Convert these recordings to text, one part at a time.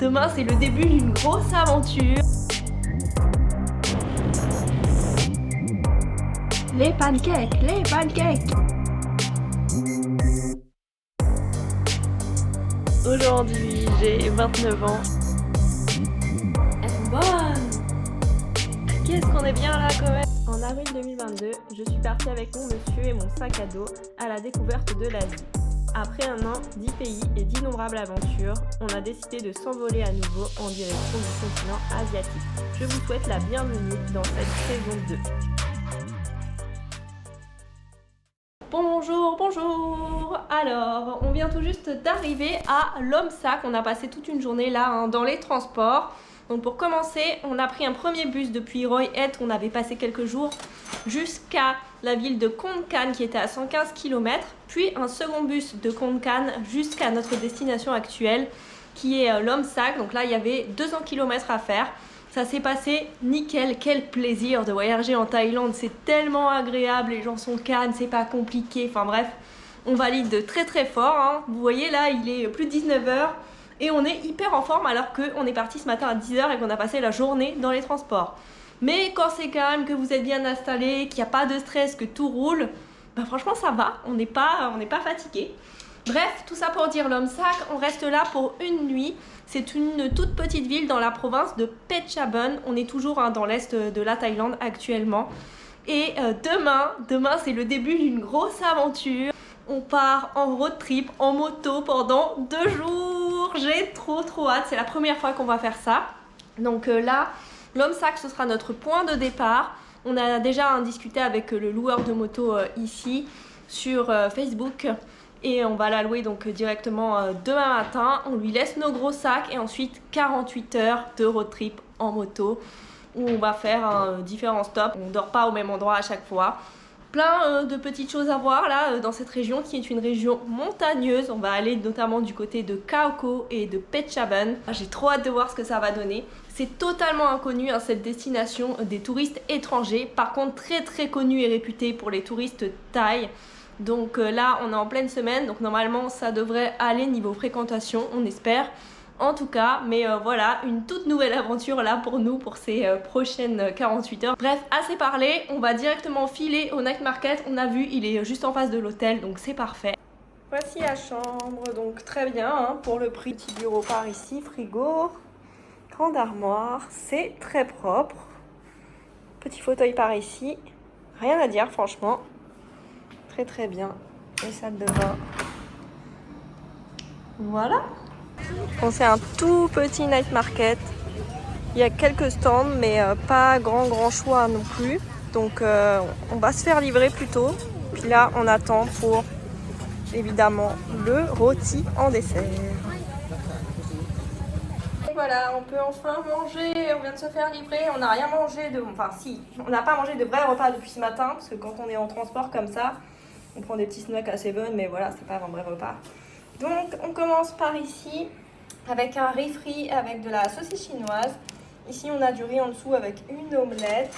Demain, c'est le début d'une grosse aventure. Les pancakes, les pancakes. Aujourd'hui, j'ai 29 ans. Elles sont bonnes. Qu'est-ce qu'on est bien là quand même. En avril 2022, je suis partie avec mon monsieur et mon sac à dos à la découverte de l'Asie. Après un an, 10 pays et d'innombrables aventures, on a décidé de s'envoler à nouveau en direction du continent asiatique. Je vous souhaite la bienvenue dans cette saison 2. Bonjour, bonjour. Alors, on vient tout juste d'arriver à Lomsak. On a passé toute une journée là dans les transports. Donc pour commencer, on a pris un premier bus depuis Roi Et. On avait passé quelques jours jusqu'à la ville de Konkan qui était à 115 km. Puis un second bus de Konkan jusqu'à notre destination actuelle qui est Lomsak. Donc là, il y avait 200 km à faire. Ça s'est passé nickel, quel plaisir de voyager en Thaïlande, c'est tellement agréable, les gens sont calmes, c'est pas compliqué, enfin bref, on valide de très très fort, hein. Vous voyez là, il est plus de 19h et on est hyper en forme alors qu'on est parti ce matin à 10h et qu'on a passé la journée dans les transports. Mais quand c'est calme, que vous êtes bien installé, qu'il n'y a pas de stress, que tout roule, bah franchement ça va, on n'est pas fatigué. Bref, tout ça pour dire Lomsak, on reste là pour une nuit. C'est une toute petite ville dans la province de Phetchabun. On est toujours dans l'est de la Thaïlande actuellement. Et demain c'est le début d'une grosse aventure. On part en road trip, en moto pendant 2 jours. J'ai trop hâte, c'est la première fois qu'on va faire ça. Donc là, Lomsak, ce sera notre point de départ. On a déjà discuté avec le loueur de moto ici sur Facebook. Et on va la louer donc directement demain matin. On lui laisse nos gros sacs et ensuite 48 heures de road trip en moto où on va faire différents stops. On ne dort pas au même endroit à chaque fois. Plein de petites choses à voir là dans cette région qui est une région montagneuse. On va aller notamment du côté de Khao Ko et de Phetchabun. J'ai trop hâte de voir ce que ça va donner. C'est totalement inconnu cette destination des touristes étrangers. Par contre très connue et réputée pour les touristes thaïs. Donc là on est en pleine semaine, donc normalement ça devrait aller niveau fréquentation, on espère en tout cas. Mais voilà, une toute nouvelle aventure là pour nous pour ces prochaines 48 heures. Bref, assez parlé, on va directement filer au night market. On a vu, il est juste en face de l'hôtel, donc c'est parfait. Voici la chambre, donc très bien hein, pour le prix. Petit bureau par ici, frigo, grande armoire, c'est très propre. Petit fauteuil par ici, rien à dire franchement. Très bien, les salles de bain. Voilà. Bon, c'est un tout petit night market. Il y a quelques stands, mais pas grand choix non plus. Donc on va se faire livrer plutôt. Puis là, on attend pour évidemment le rôti en dessert. Et voilà, on peut enfin manger. On vient de se faire livrer. On n'a rien mangé de. Enfin, si, on n'a pas mangé de vrais repas depuis ce matin, parce que quand on est en transport comme ça, on prend des petits snacks assez bonnes, mais voilà, c'est pas un vrai repas. Donc, on commence par ici, avec un riz frit avec de la saucisse chinoise. Ici, on a du riz en dessous avec une omelette.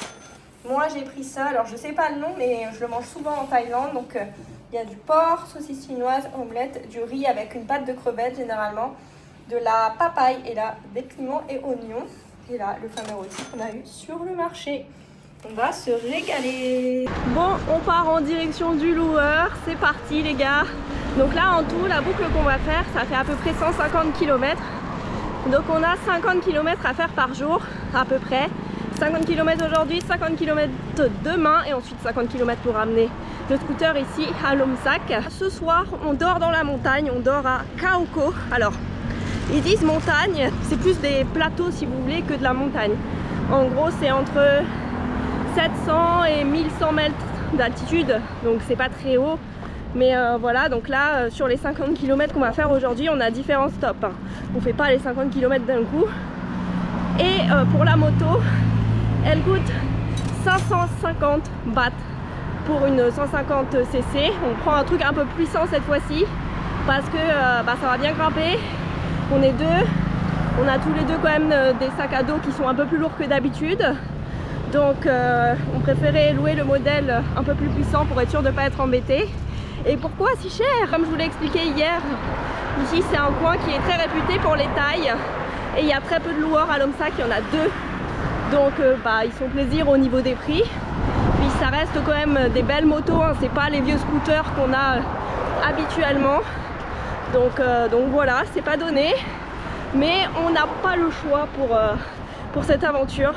Moi, j'ai pris ça, alors je sais pas le nom, mais je le mange souvent en Thaïlande. Donc, il y a du porc, saucisse chinoise, omelette, du riz avec une pâte de crevettes généralement, de la papaye et là, des piments et oignons. Et là, le fameux rôti qu'on a eu sur le marché. On va se régaler. Bon, on part en direction du loueur. C'est parti les gars. Donc là en tout, la boucle qu'on va faire, ça fait à peu près 150 km. Donc on a 50 km à faire par jour à peu près. 50 km aujourd'hui, 50 km demain et ensuite 50 km pour ramener le scooter ici à Lomsak. Ce soir, on dort dans la montagne, on dort à Khao Ko. Alors, ils disent montagne, c'est plus des plateaux si vous voulez que de la montagne. En gros, c'est entre 700 et 1100 mètres d'altitude, donc c'est pas très haut. Mais voilà, donc là, sur les 50 km qu'on va faire aujourd'hui, on a différents stops. On fait pas les 50 km d'un coup. Et pour la moto, elle coûte 550 bahts pour une 150 cc. On prend un truc un peu puissant cette fois-ci parce que ça va bien grimper. On est deux, on a tous les deux quand même des sacs à dos qui sont un peu plus lourds que d'habitude. Donc on préférait louer le modèle un peu plus puissant pour être sûr de ne pas être embêté. Et pourquoi si cher? Comme je vous l'ai expliqué hier, ici c'est un coin qui est très réputé pour les Thaïs. Et il y a très peu de loueurs à Lomsac, il y en a 2. Donc ils sont plaisir au niveau des prix. Puis ça reste quand même des belles motos, hein. C'est pas les vieux scooters qu'on a habituellement. Donc voilà, c'est pas donné. Mais on n'a pas le choix pour cette aventure.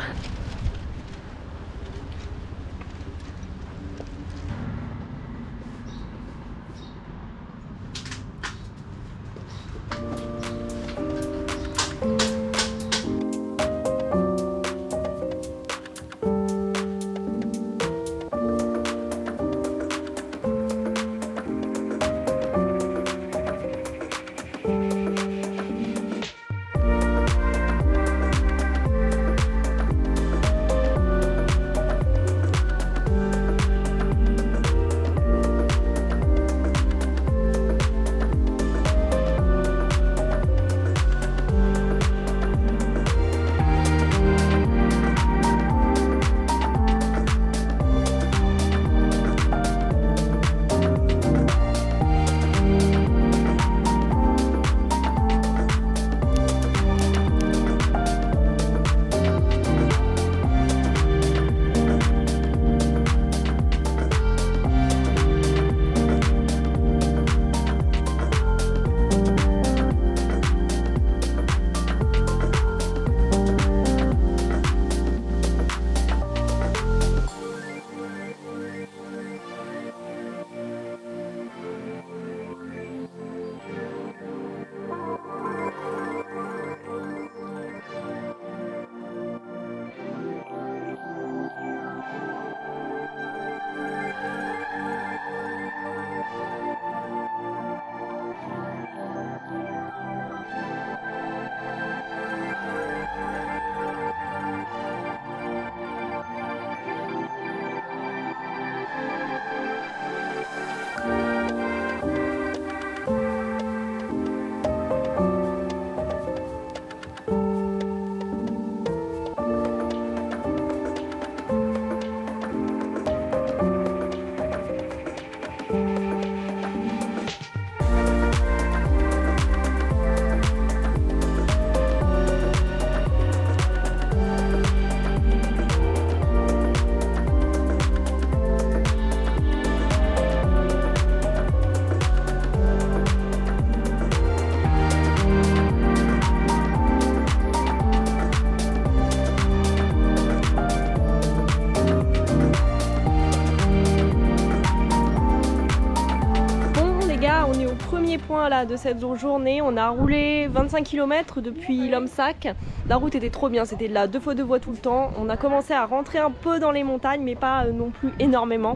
Point là de cette journée, on a roulé 25 km depuis Lomsac. La route était trop bien, c'était de la 2x2 voies tout le temps. On a commencé à rentrer un peu dans les montagnes mais pas non plus énormément.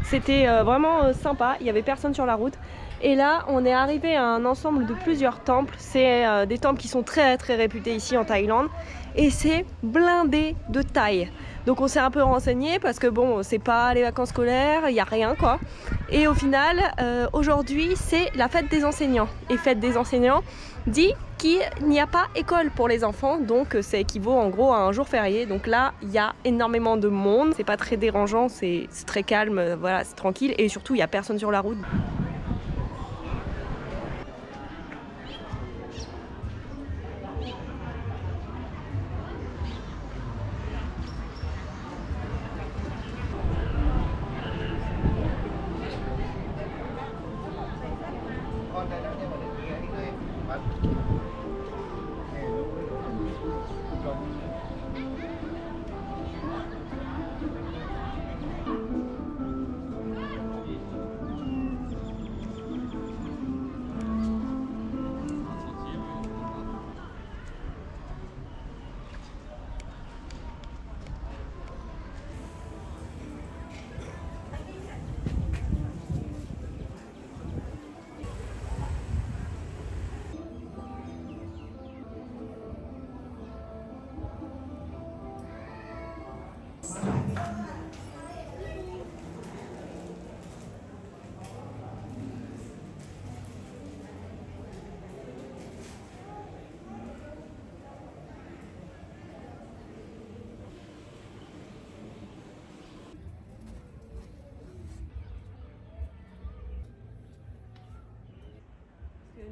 C'était vraiment sympa, il n'y avait personne sur la route. Et là on est arrivé à un ensemble de plusieurs temples. C'est des temples qui sont très réputés ici en Thaïlande. Et c'est blindé de Thaï. Donc on s'est un peu renseigné parce que bon, c'est pas les vacances scolaires, il n'y a rien quoi. Et au final, aujourd'hui c'est la fête des enseignants. Et fête des enseignants dit qu'il n'y a pas école pour les enfants, donc ça équivaut en gros à un jour férié. Donc là, il y a énormément de monde, c'est pas très dérangeant, c'est très calme, voilà, c'est tranquille. Et surtout, il n'y a personne sur la route.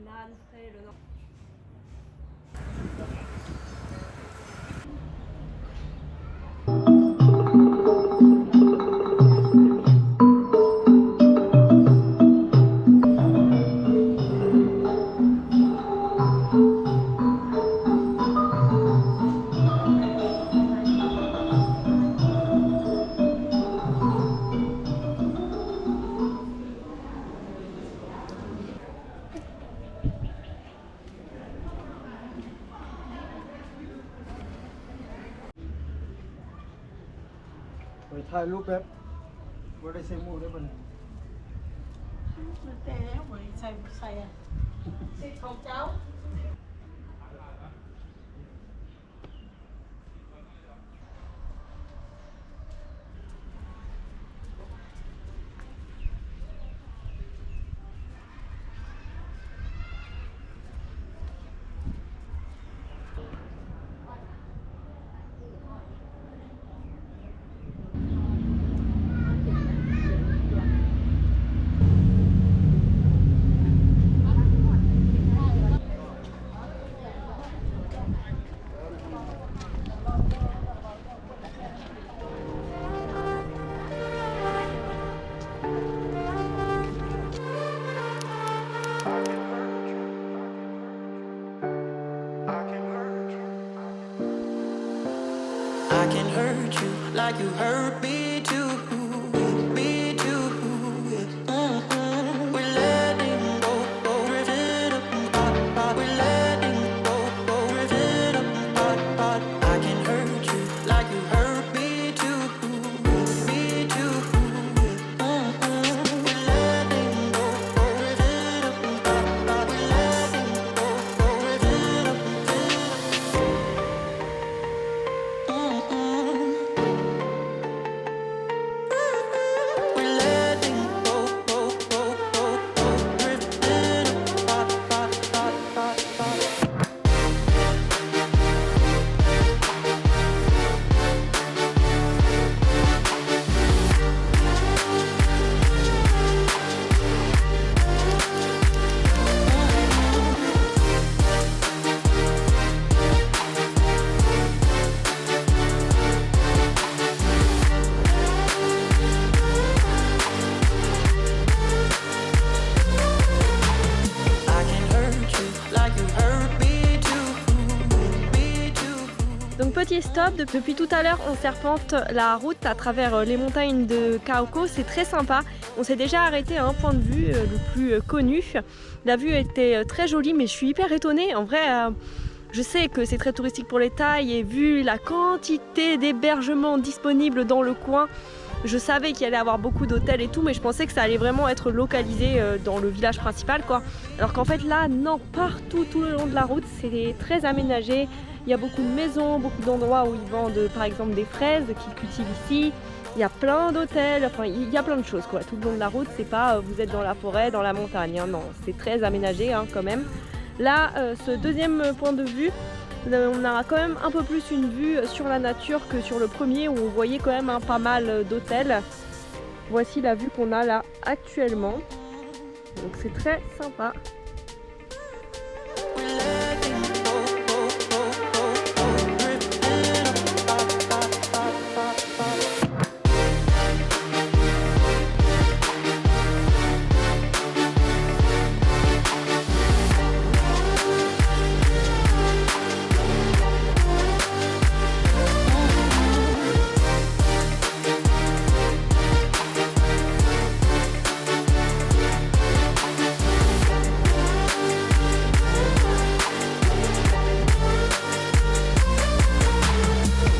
Nan, frais, le nord. ถ่ายรูปแบบบ่ได้ใส่หมวกได้บ่เนี่ย แต่บริใส่อะ C'est ของเจ้า I can hurt you like you hurt me too, me too. We're letting go, drifting apart. We're letting go, drifting apart. I can hurt you like you hurt me too, me too. We're letting go, drifting apart. We're letting go, drifting We're letting go, drifting apart. I can hurt you like you hurt me too, me too. Donc petit stop, depuis tout à l'heure on serpente la route à travers les montagnes de Kaoko, c'est très sympa. On s'est déjà arrêté à un point de vue le plus connu. La vue était très jolie mais je suis hyper étonnée. En vrai, je sais que c'est très touristique pour les Thaïs et vu la quantité d'hébergements disponibles dans le coin, je savais qu'il allait y avoir beaucoup d'hôtels et tout, mais je pensais que ça allait vraiment être localisé dans le village principal, quoi. Alors qu'en fait là, non, partout tout le long de la route, c'est très aménagé. Il y a beaucoup de maisons, beaucoup d'endroits où ils vendent par exemple des fraises qu'ils cultivent ici. Il y a plein d'hôtels, enfin il y a plein de choses, quoi. Tout le long de la route, c'est pas vous êtes dans la forêt, dans la montagne, hein, non, c'est très aménagé hein, quand même. Là, ce deuxième point de vue, on a quand même un peu plus une vue sur la nature que sur le premier où on voyait quand même pas mal d'hôtels. Voici la vue qu'on a là actuellement. Donc c'est très sympa. We're letting go, drifting apart.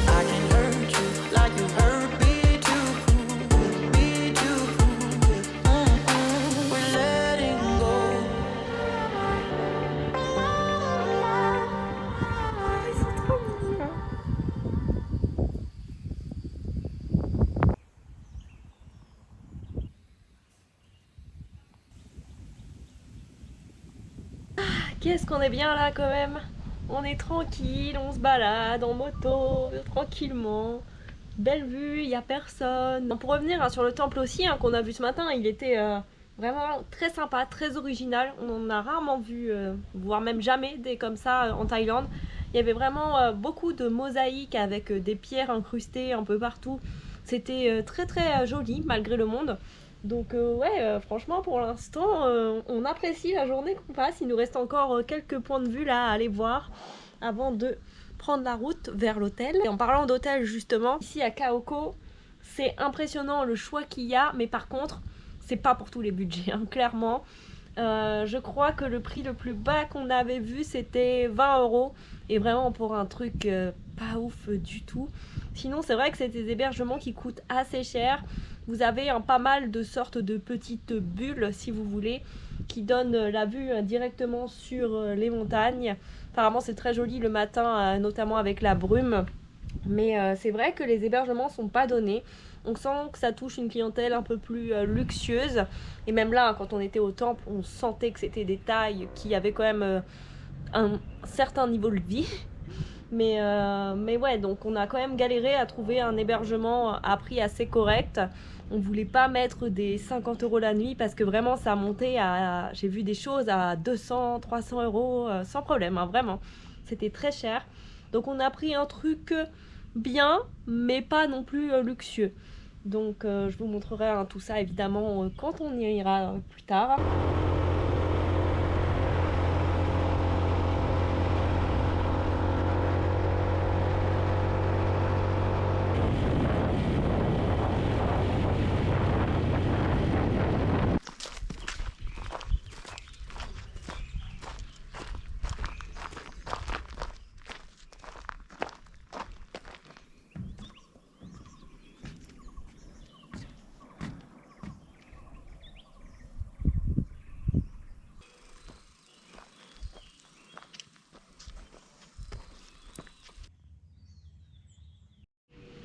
I can hurt you like you hurt me too, me too. We're letting go. Qu'est-ce qu'on est bien là quand même. On est tranquille, on se balade en moto, tranquillement. Belle vue, il n'y a personne. Pour revenir hein, sur le temple aussi hein, qu'on a vu ce matin, il était vraiment très sympa, très original. On en a rarement vu, voire même jamais des comme ça en Thaïlande. Il y avait vraiment beaucoup de mosaïques avec des pierres incrustées un peu partout. C'était très très joli malgré le monde. Donc ouais, franchement pour l'instant, on apprécie la journée qu'on passe. Il nous reste encore quelques points de vue là à aller voir avant de prendre la route vers l'hôtel. Et en parlant d'hôtel justement, ici à Kaoko, c'est impressionnant le choix qu'il y a, mais par contre, c'est pas pour tous les budgets, hein, clairement. Je crois que le prix le plus bas qu'on avait vu c'était 20 € et vraiment pour un truc pas ouf du tout. Sinon, c'est vrai que c'est des hébergements qui coûtent assez cher. Vous avez pas mal de sortes de petites bulles, si vous voulez, qui donnent la vue directement sur les montagnes. Apparemment, c'est très joli le matin, notamment avec la brume. Mais c'est vrai que les hébergements sont pas donnés. On sent que ça touche une clientèle un peu plus luxueuse. Et même là, quand on était au temple, on sentait que c'était des tailles qui avaient quand même un certain niveau de vie. Mais ouais, donc on a quand même galéré à trouver un hébergement à prix assez correct. On voulait pas mettre des 50 € la nuit parce que vraiment ça montait à... J'ai vu des choses à 200, 300 € sans problème, hein, vraiment. C'était très cher. Donc on a pris un truc bien, mais pas non plus luxueux. Donc je vous montrerai tout ça évidemment quand on y ira plus tard.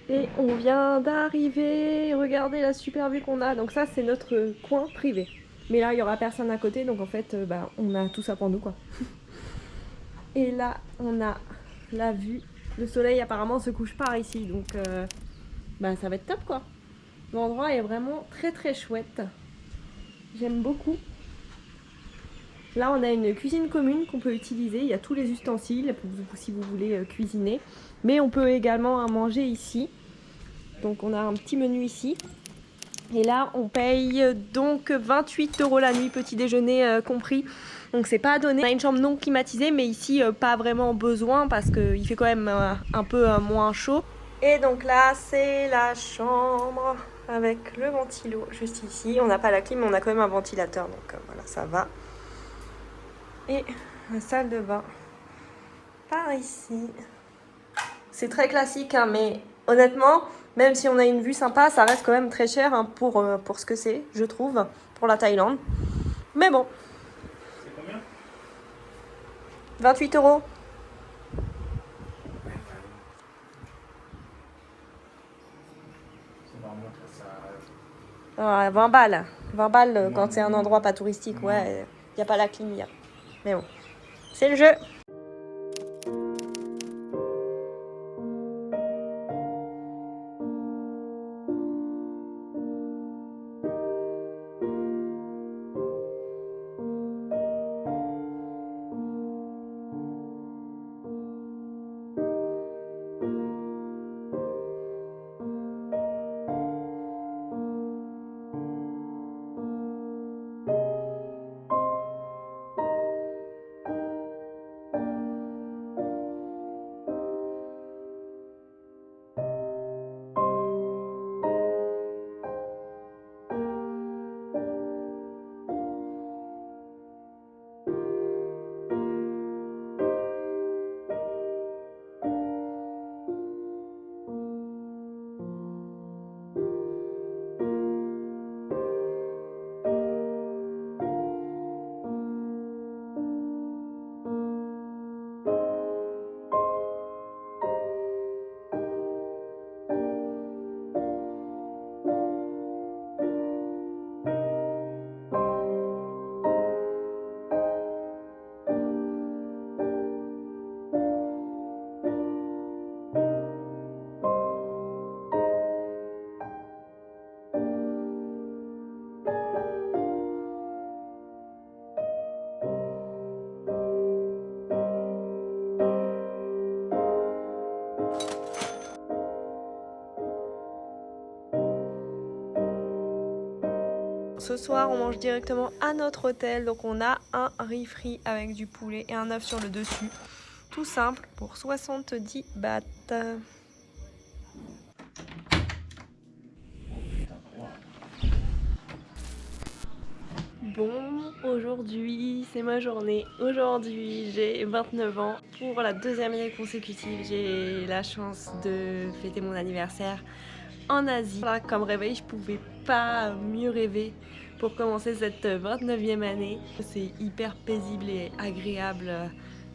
Et on vient d'arriver, regardez la super vue qu'on a. Donc ça c'est notre coin privé. Mais là il y aura personne à côté, donc en fait on a tout ça pour nous quoi. Et là on a la vue. Le soleil apparemment se couche par ici, donc ça va être top quoi. L'endroit est vraiment très très chouette. J'aime beaucoup. Là on a une cuisine commune qu'on peut utiliser, il y a tous les ustensiles si vous voulez cuisiner. Mais on peut également manger ici. Donc on a un petit menu ici. Et là on paye donc 28 € la nuit, petit déjeuner compris. Donc c'est pas à donner. On a une chambre non climatisée, mais ici pas vraiment besoin parce qu'il fait quand même un peu moins chaud. Et donc là c'est la chambre avec le ventilo juste ici. On n'a pas la clim mais on a quand même un ventilateur, donc voilà, ça va. Et la salle de bain par ici. C'est très classique hein, mais honnêtement, même si on a une vue sympa, ça reste quand même très cher hein, pour ce que c'est, je trouve, pour la Thaïlande. Mais bon. C'est combien? 28 €. Ah, 20 balles. 20 balles quand c'est un endroit pas touristique, ouais. Il n'y a pas la clim, mais bon. C'est le jeu. Ce soir, on mange directement à notre hôtel. Donc on a un riz frit avec du poulet et un œuf sur le dessus. Tout simple pour 70 bahts. Bon, Aujourd'hui, c'est ma journée. Aujourd'hui, j'ai 29 ans. Pour la deuxième année consécutive, j'ai la chance de fêter mon anniversaire en Asie. Là, comme réveil, je pouvais pas mieux rêver pour commencer cette 29e année. C'est hyper paisible et agréable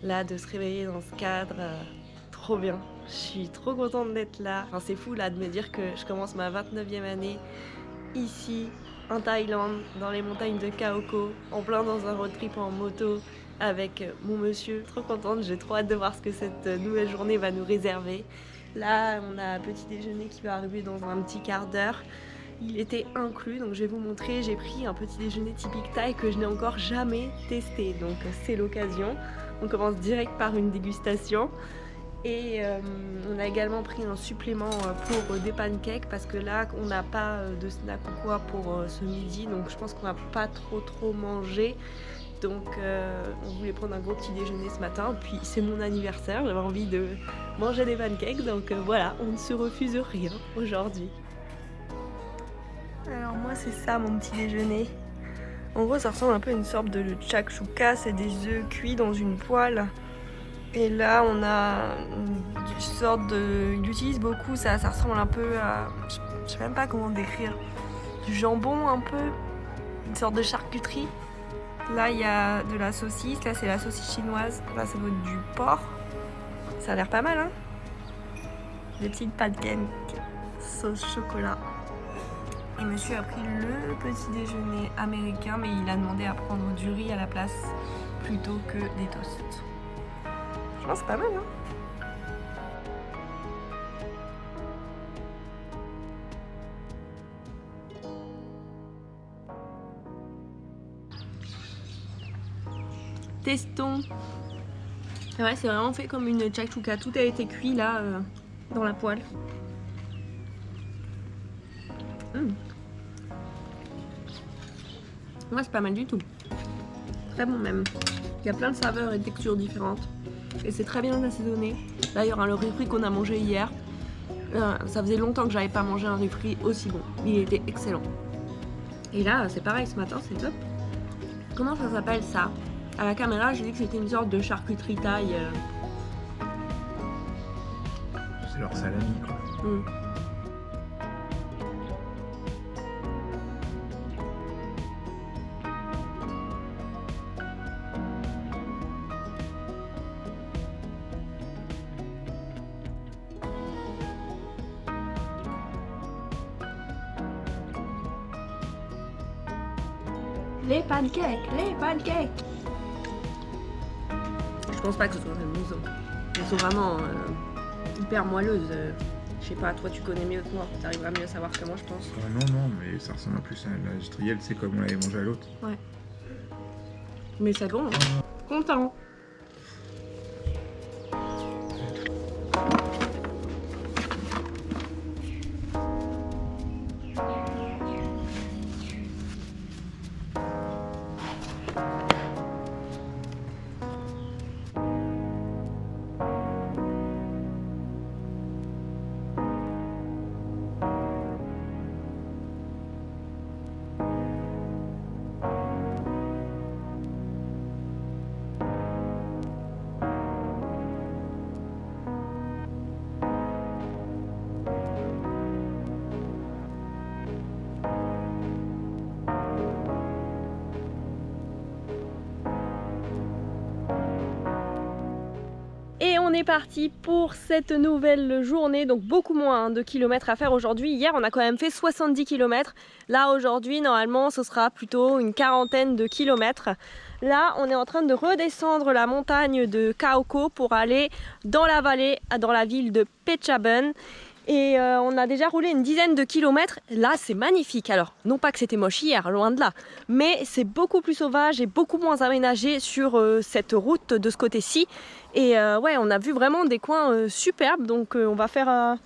là de se réveiller dans ce cadre. Trop bien. Je suis trop contente d'être là. Enfin, c'est fou là de me dire que je commence ma 29e année ici en Thaïlande, dans les montagnes de Khao Ko, en plein dans un road trip en moto avec mon monsieur. Trop contente, j'ai trop hâte de voir ce que cette nouvelle journée va nous réserver. Là, on a un petit déjeuner qui va arriver dans un petit quart d'heure. Il était inclus, donc je vais vous montrer. J'ai pris un petit déjeuner typique thaï que je n'ai encore jamais testé, donc c'est l'occasion. On commence direct par une dégustation. Et on a également pris un supplément pour des pancakes parce que là on n'a pas de snack ou quoi pour ce midi, donc je pense qu'on va pas trop manger. Donc on voulait prendre un gros petit déjeuner ce matin, puis c'est mon anniversaire, j'avais envie de manger des pancakes, donc voilà, on ne se refuse rien aujourd'hui. Alors moi c'est ça mon petit déjeuner. En gros ça ressemble un peu à une sorte de shakshuka, c'est des œufs cuits dans une poêle. Et là, on a une sorte de... Il utilise beaucoup, ça ressemble un peu à... Je sais même pas comment décrire. Du jambon un peu, une sorte de charcuterie. Là, il y a de la saucisse, là c'est la saucisse chinoise, là ça doit être du porc. Ça a l'air pas mal, hein. Des petites pancakes, sauce chocolat. Et monsieur a pris le petit déjeuner américain, mais il a demandé à prendre du riz à la place plutôt que des toasts. Je pense que c'est pas mal, hein. Testons. Ouais, c'est vraiment fait comme une shakshuka. Tout a été cuit là dans la poêle. Ouais, c'est pas mal du tout. Très bon même. Il y a plein de saveurs et de textures différentes. Et c'est très bien assaisonné. D'ailleurs, le riz frit qu'on a mangé hier, ça faisait longtemps que j'avais pas mangé un riz frit aussi bon. Il était excellent. Et là, c'est pareil ce matin, c'est top. Comment ça s'appelle ça? À la caméra, j'ai dit que c'était une sorte de charcuterie thaï. C'est leur salami, quoi. Les pancakes. Je pense pas que ce soit très maison. Elles sont vraiment hyper moelleuses. Je sais pas, toi tu connais mieux que moi, t'arriveras mieux à savoir que moi je pense. Non, mais ça ressemble plus à l'industriel, c'est comme on l'avait mangé à l'autre. Ouais. Mais c'est bon, hein. Content. Et on est parti pour cette nouvelle journée, donc beaucoup moins de kilomètres à faire aujourd'hui. Hier on a quand même fait 70 km. Là aujourd'hui normalement ce sera plutôt une quarantaine de kilomètres. Là on est en train de redescendre la montagne de Khao Ko pour aller dans la vallée, dans la ville de Phetchabun. Et on a déjà roulé une dizaine de kilomètres. Là c'est magnifique. Alors non pas que c'était moche hier, loin de là, mais c'est beaucoup plus sauvage et beaucoup moins aménagé sur cette route de ce côté-ci. Et ouais, on a vu vraiment des coins superbes. Donc on va faire un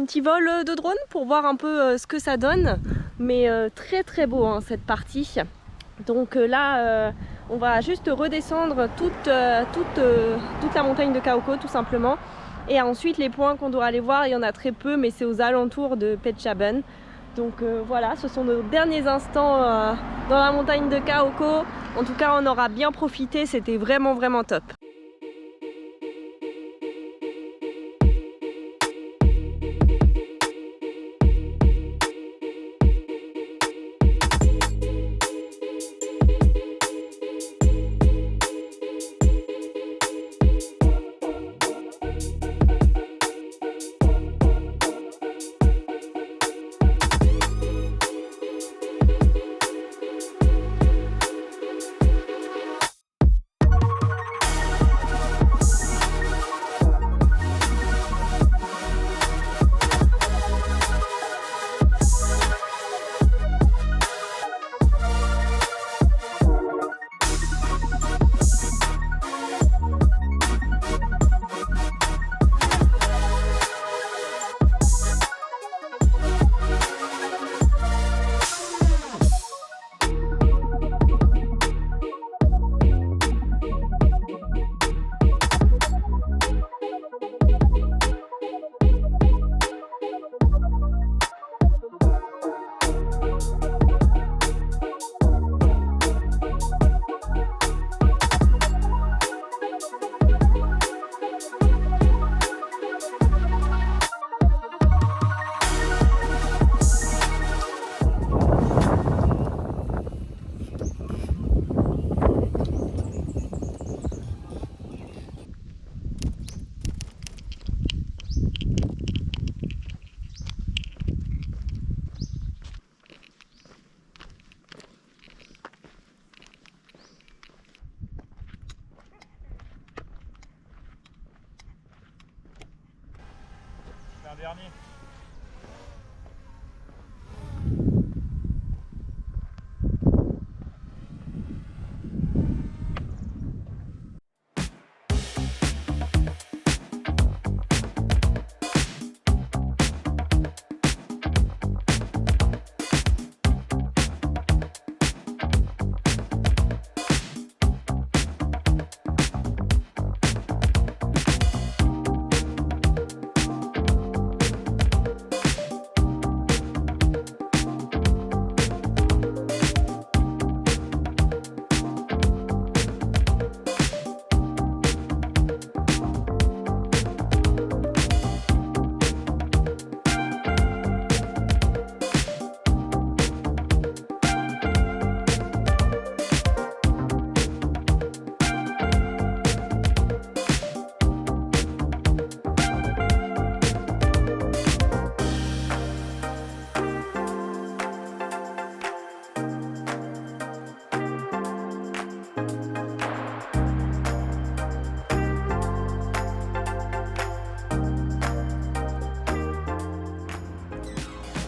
petit vol de drone pour voir un peu ce que ça donne. Mais très très beau hein, cette partie. Donc là on va juste redescendre toute la montagne de Khao Ko tout simplement. Et ensuite les points qu'on doit aller voir, il y en a très peu, mais c'est aux alentours de Phetchabun. Donc voilà, ce sont nos derniers instants dans la montagne de Kaoko. En tout cas, on aura bien profité, c'était vraiment top. Un dernier.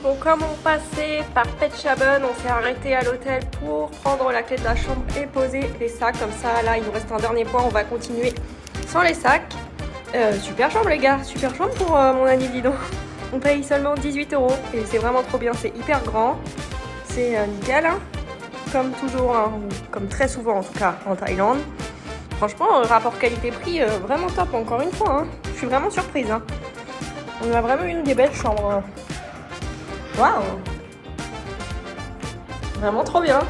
Bon, comme on passait par Petschaben, on s'est arrêté à l'hôtel pour prendre la clé de la chambre et poser les sacs. Comme ça, là, il nous reste un dernier point, on va continuer sans les sacs. Super chambre les gars, super chambre pour mon ami, dis donc. On paye seulement 18 € et c'est vraiment trop bien, c'est hyper grand. C'est nickel, hein. Comme toujours, hein, comme très souvent en tout cas en Thaïlande. Franchement, rapport qualité-prix, vraiment top encore une fois. Hein. Je suis vraiment surprise. Hein. On a vraiment eu des belles chambres. Waouh! Vraiment trop bien!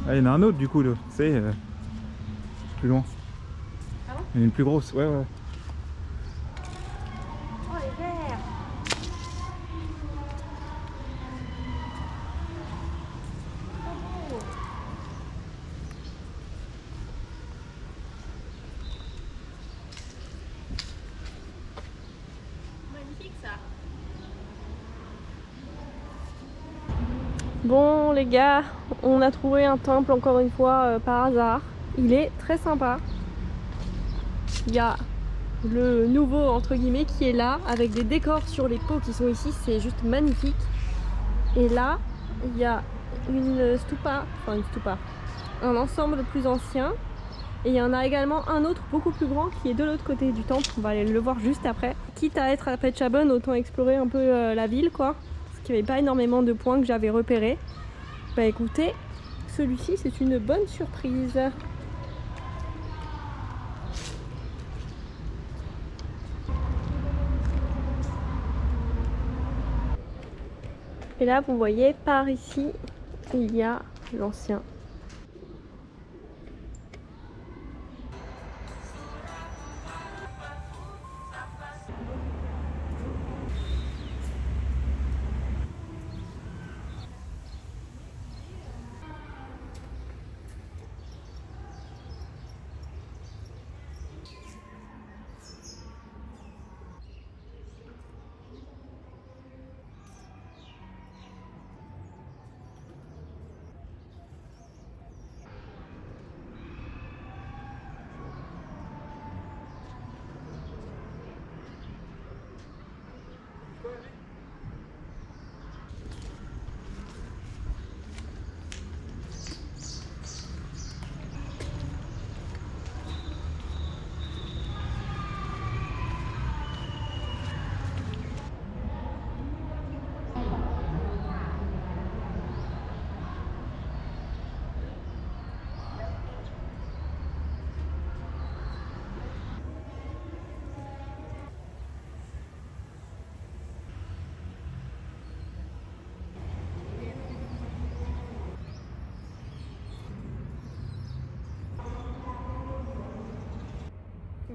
Ah, il y en a un autre du coup, là. C'est plus loin. Ah bon? Il y en a une plus grosse, ouais. Oh les verres! Bon les gars, on a trouvé un temple encore une fois par hasard. Il est très sympa. Il y a le nouveau entre guillemets qui est là avec des décors sur les pots qui sont ici, c'est juste magnifique. Et là, il y a une stupa, un ensemble plus ancien. Et il y en a également un autre beaucoup plus grand qui est de l'autre côté du temple. On va aller le voir juste après. Quitte à être à Phetchabun, autant explorer un peu la ville quoi. Parce qu'il n'y avait pas énormément de points que j'avais repérés. Bah écoutez, celui-ci c'est une bonne surprise. Et là vous voyez par ici il y a l'ancien.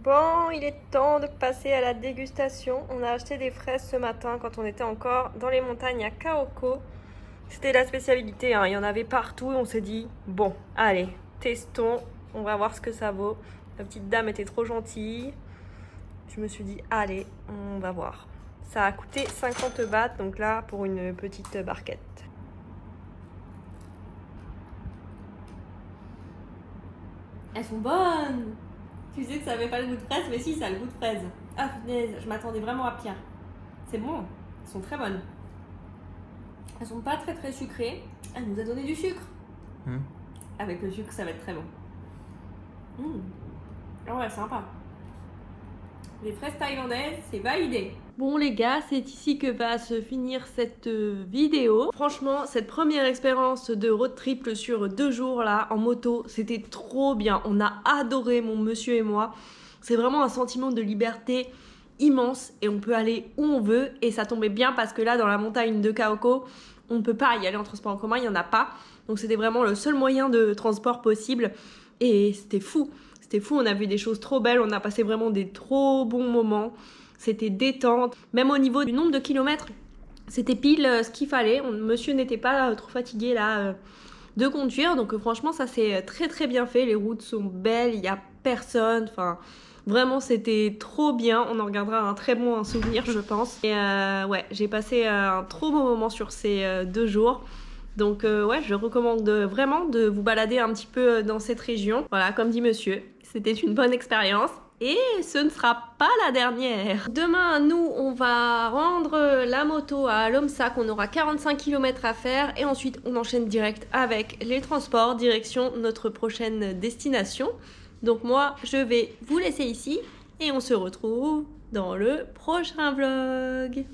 Bon, il est temps de passer à la dégustation. On a acheté des fraises ce matin quand on était encore dans les montagnes à Kaoko. C'était la spécialité, hein. Il y en avait partout et on s'est dit, bon, allez, testons, on va voir ce que ça vaut. La petite dame était trop gentille. Je me suis dit, allez, on va voir. Ça a coûté 50 bahts, donc là, pour une petite barquette. Elles sont bonnes! Tu sais que ça avait pas le goût de fraise, mais si, ça a le goût de fraise. Ah punaise, je m'attendais vraiment à pire. C'est bon, elles sont très bonnes. Elles sont pas très sucrées. Elle nous a donné du sucre. Avec le sucre, ça va être très bon. Ah ouais, sympa. Les fraises thaïlandaises, c'est validé. Bon les gars, c'est ici que va se finir cette vidéo. Franchement, cette première expérience de road trip sur 2 jours là, en moto, c'était trop bien. On a adoré, mon monsieur et moi. C'est vraiment un sentiment de liberté immense et on peut aller où on veut. Et ça tombait bien parce que là, dans la montagne de Kaoko, on ne peut pas y aller en transport en commun, il n'y en a pas. Donc c'était vraiment le seul moyen de transport possible. Et c'était fou. C'était fou, on a vu des choses trop belles, on a passé vraiment des trop bons moments. C'était détente. Même au niveau du nombre de kilomètres, c'était pile ce qu'il fallait. Monsieur n'était pas trop fatigué là de conduire. Donc franchement, ça s'est très bien fait. Les routes sont belles, il n'y a personne. Enfin, vraiment, c'était trop bien. On en regardera un très bon souvenir, je pense. Et ouais, j'ai passé un trop bon moment sur ces 2 jours. Donc ouais, je recommande vraiment de vous balader un petit peu dans cette région. Voilà, comme dit monsieur, c'était une bonne expérience. Et ce ne sera pas la dernière. Demain, nous, on va rendre la moto à Lomsak. On aura 45 km à faire. Et ensuite, on enchaîne direct avec les transports, direction notre prochaine destination. Donc moi, je vais vous laisser ici. Et on se retrouve dans le prochain vlog.